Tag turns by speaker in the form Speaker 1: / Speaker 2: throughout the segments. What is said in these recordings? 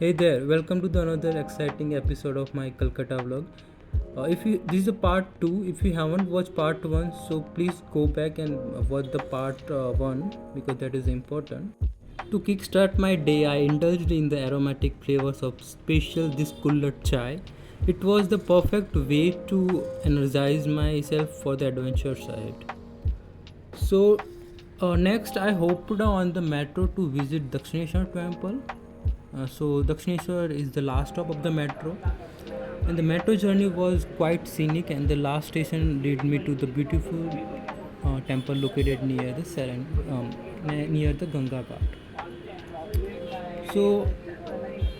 Speaker 1: Hey there, welcome to the another exciting episode of my Kolkata vlog. If you This is a part 2. If you haven't watched part 1, so please go back and watch the part 1 because that is important. To kickstart my day, I indulged in the aromatic flavors of special this kullat chai. It was the perfect way to energize myself for the adventure side. Next, I hopped on the metro to visit Dakshineshwar temple. Dakshineshwar is the last stop of the metro, and the metro journey was quite scenic. And the last station led me to the beautiful temple located near the near the Ganga Ghat. So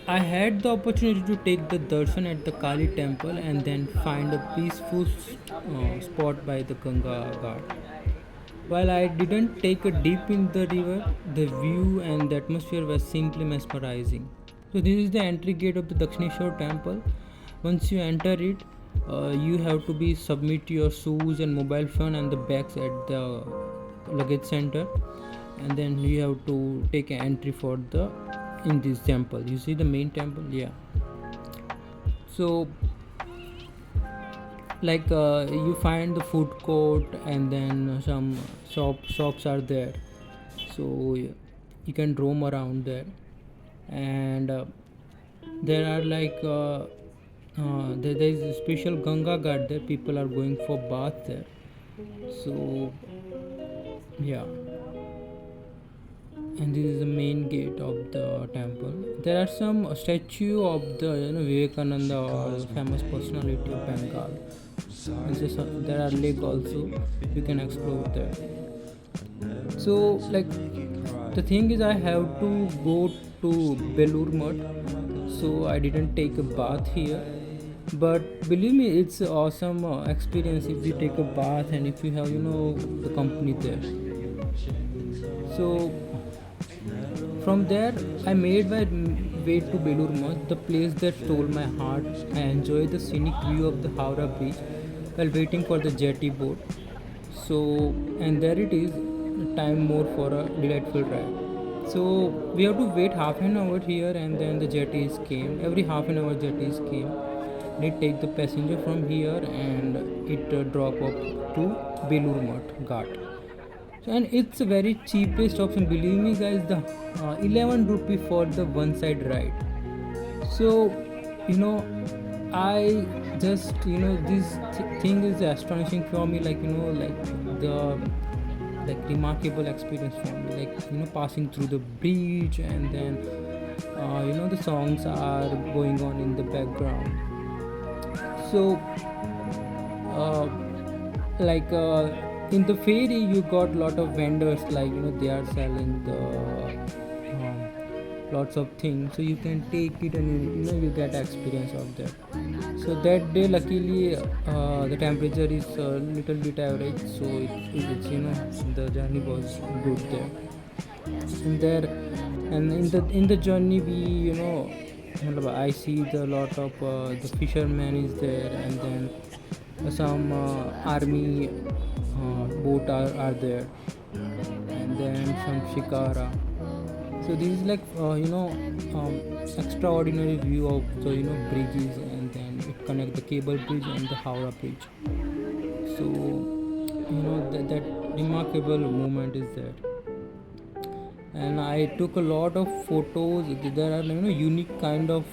Speaker 1: I had the opportunity to take the darshan at the Kali temple and then find a peaceful spot by the Ganga Ghat. While I didn't take a dip in the river, the view and the atmosphere were simply mesmerizing. So this is the entry gate of the Dakshineshwar temple. Once you enter it, you have to be submit your shoes and mobile phone and the bags at the luggage center, and then you have to take an entry for the in this temple. You see the main temple, yeah. So you find the food court and then some shops are there, so you can roam around there. And there are there is a special Ganga Ghat there. People are going for bath there. So yeah, and this is the main gate of the temple. There are some statue of the Vivekananda, or famous personality of Bengal. And there are lake also. You can explore there. So the thing is, I have to go to Belur Math, so I didn't take a bath here. But believe me, it's an awesome experience if you take a bath and if you have the company there. So from there, I made my way to Belur Math, the place that stole my heart. I enjoyed the scenic view of the Howrah Bridge while waiting for the jetty boat. So, and there it is, time more for a delightful ride. So we have to wait half an hour here, and then the jetties came. Every half an hour, jetties came. They take the passenger from here, and it drop up to Belur Math Ghat. And it's a very cheapest option. Believe me, guys, the 11 rupee for the one side ride. So you know I just this thing is astonishing for me, the remarkable experience for me, passing through the bridge, and then the songs are going on in the background. So uh, in the ferry you got lot of vendors, they are selling the lots of things, so you can take it and you get experience of that. So that day, luckily, the temperature is a little bit average, so it's the journey was good there. And there, and in the journey, we I see the lot of the fishermen is there, and then some army boat are there, and then some shikara. So this is extraordinary view of the bridges, and then it connect the cable bridge and the Howrah bridge. So that remarkable moment is there, and I took a lot of photos. There are unique kind of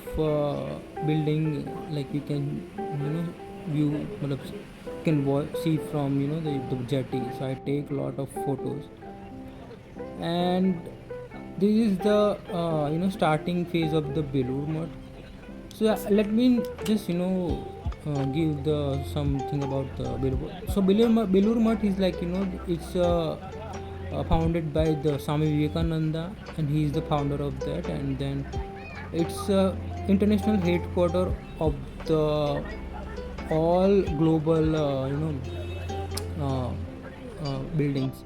Speaker 1: building, like you can view, can see from the jetty. So I take a lot of photos, and this is the starting phase of the Belur Math. So let me just give the something about the Belur Math. So Belur Math is it's founded by the Swami Vivekananda, and he is the founder of that. And then it's international headquarter of the all global buildings.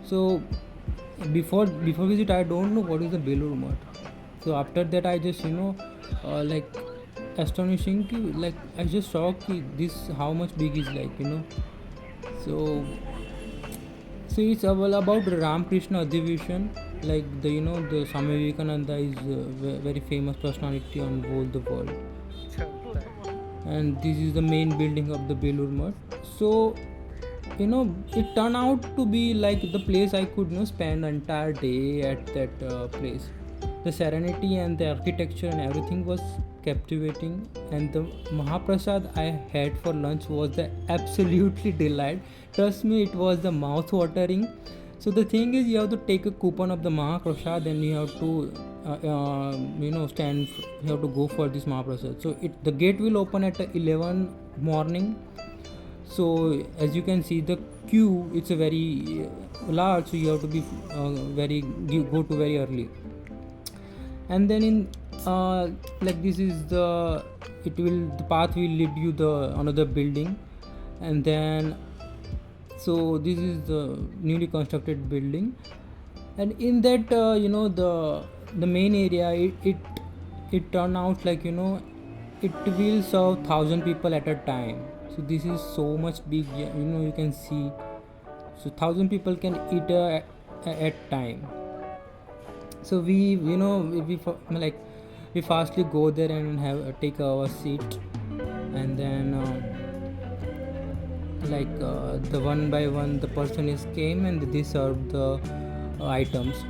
Speaker 1: So before visit, I don't know what is the Belur Math. So after that, I just like astonishing ki, I just shocked ki this how much big is so it's all about Ram Krishna Adhivishan. like the the Swami Vivekananda is very famous personality on whole the world, and this is the main building of the Belur Math. So it turned out to be like the place I could spend an entire day at that place. The serenity and the architecture and everything was captivating, and the Mahaprasad I had for lunch was the absolutely delight. Trust me, it was the mouth watering. So the thing is, you have to take a coupon of the Mahaprasad, and you have to stand. You have to go for this Mahaprasad. So the gate will open at 11 morning. So as you can see, the queue it's a very large, so you have to be go to very early. And then in like this is the path will lead you the another building. And then so this is the newly constructed building, and in that the main area, it turned out like it will serve 1,000 people at a time. So this is so much big, you can see. So 1,000 people can eat at time. So like we fastly go there and have take our seat. And then the one by one the person is came and they served the items.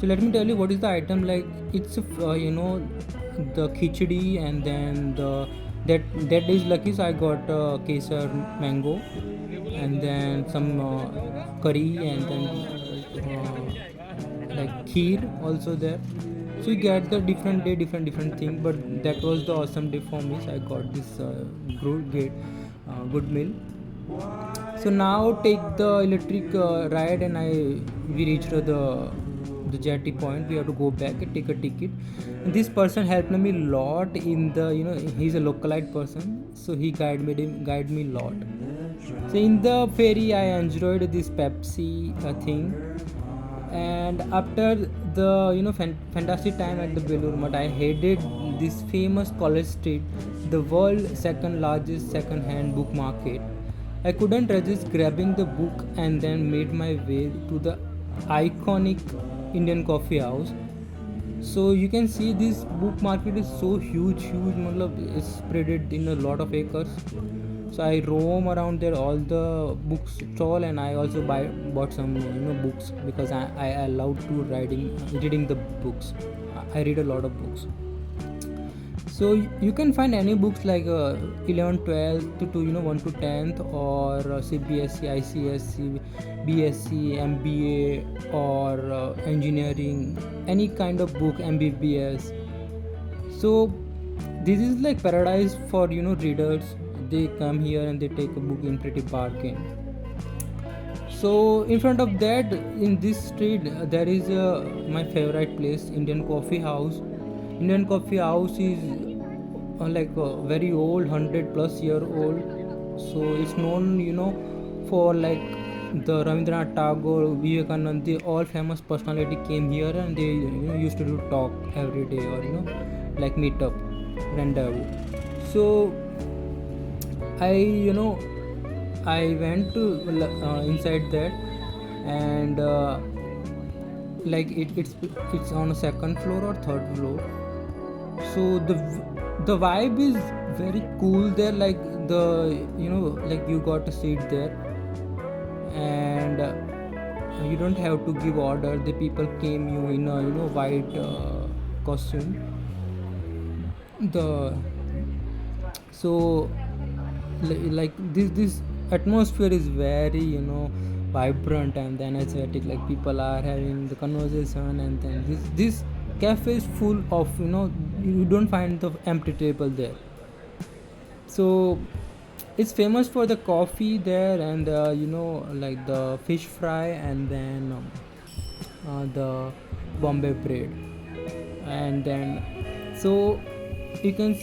Speaker 1: So let me tell you what is the item. Like it's the khichdi, and then that is lucky, so I got kesar mango, and then some curry, and then like kheer also there. So you get the different day different thing, but that was the awesome day for me. So I got this good meal. So now take the electric ride, and we reached the jetty point. We have to go back and take a ticket. And this person helped me a lot in the he's a localite person, so he guide me a lot. So in the ferry I enjoyed this Pepsi thing. And after the fantastic time at the Belur Math, I headed this famous college street, the world's second largest second hand book market. I couldn't resist grabbing the book and then made my way to the iconic Indian coffee house. So you can see this book market is so huge, it's spread in a lot of acres. So I roam around there, all the books stall, and I also bought some books, because I love to reading the books. I read a lot of books. So you can find any books like 11 12 to 1 to 10th, or CBSE, ICSE, BSc, MBA, or engineering, any kind of book, MBBS. So this is like paradise for readers. They come here and they take a book in pretty bargain. So in front of that, in this street, there is my favorite place, Indian Coffee House. Indian Coffee House is like very old, 100+ year old. So it's known for like the Rabindranath Tagore, Vivekananda, they all famous personality came here, and they used to do talk every day, or like meet up, rendezvous. So I went to inside that, and like it's on a second floor or third floor. So the vibe is very cool there. Like like you got a seat there, and you don't have to give order. The people came you in a white costume. The so like this atmosphere is very vibrant and energetic. Like people are having the conversation, and then this cafe is full of you don't find the empty table there. So it's famous for the coffee there, and like the fish fry, and then the Bombay bread. And then so you can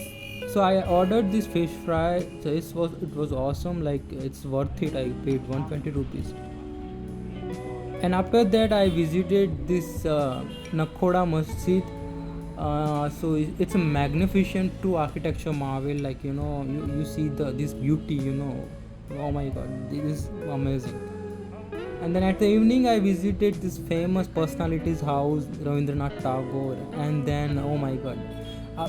Speaker 1: so I ordered this fish fry. So it was awesome. Like it's worth it. I paid 120 rupees. And after that I visited this Nakhoda Masjid. So it's a magnificent to architecture marvel. Like you see this beauty. Oh my god, this is amazing. And then at the evening, I visited this famous personality's house, Rabindranath Tagore. And then, oh my god.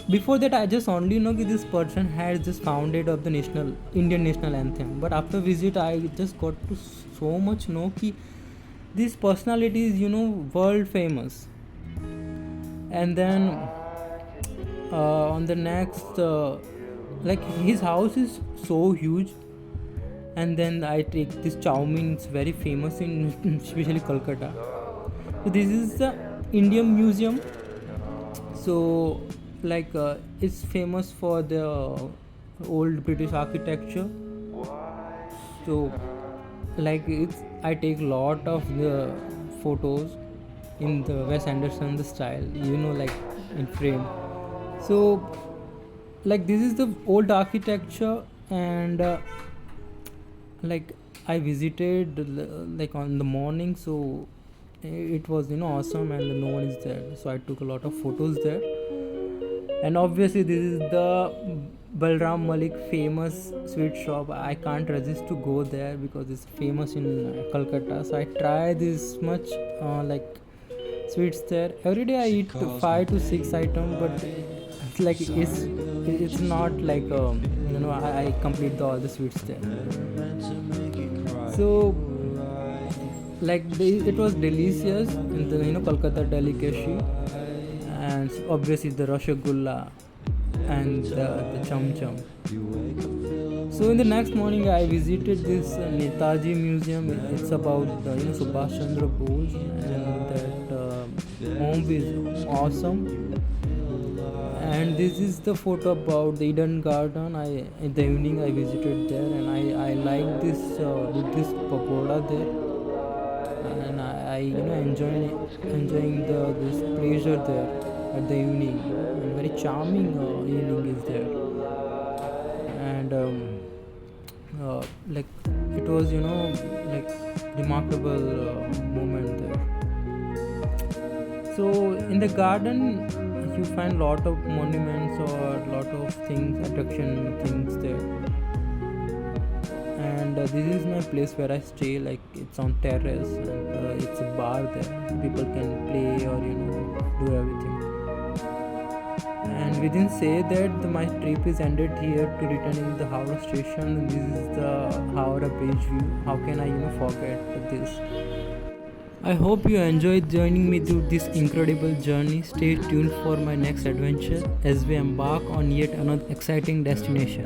Speaker 1: Before that, I just only know that this person had just founded of the national Indian national anthem. But after visit, I just got to so much know that this personality is, world famous. And then on the next, like his house is so huge. And then I take this chow mein. It's very famous in especially Kolkata. So this is the Indian Museum. So like it's famous for the old British architecture. So like it's I take lot of the photos in the Wes Anderson style, like in frame. So like this is the old architecture. And like I visited like on the morning, so it was awesome, and no one is there, so I took a lot of photos there. And obviously this is the Balram Malik famous sweet shop. I can't resist to go there because it's famous in Kolkata. So I try this much like sweets there. Every day I eat 5 to 6 items, but it's not like I complete all the sweets there. So like it was delicious in the Kolkata delicacy, and obviously the rasgulla and the cham cham. So in the next morning I visited this Netaji Museum. It's about Subhash Chandra Bose, and that home is awesome. And this is the photo about the Eden Garden. In the evening I visited there, and I like this pagoda there, and I enjoying this pleasure there at the evening, and very charming evening is there. And like it was like remarkable moment there. So in the garden you find lot of monuments or lot of things, attraction things there. And this is my place where I stay. Like it's on terrace, and it's a bar there. People can play or do everything. And we didn't say that my trip is ended here to returning the Howrah station. This is the Howrah Bridge view. How can I forget this? I hope you enjoyed joining me through this incredible journey. Stay tuned for my next adventure as we embark on yet another exciting destination.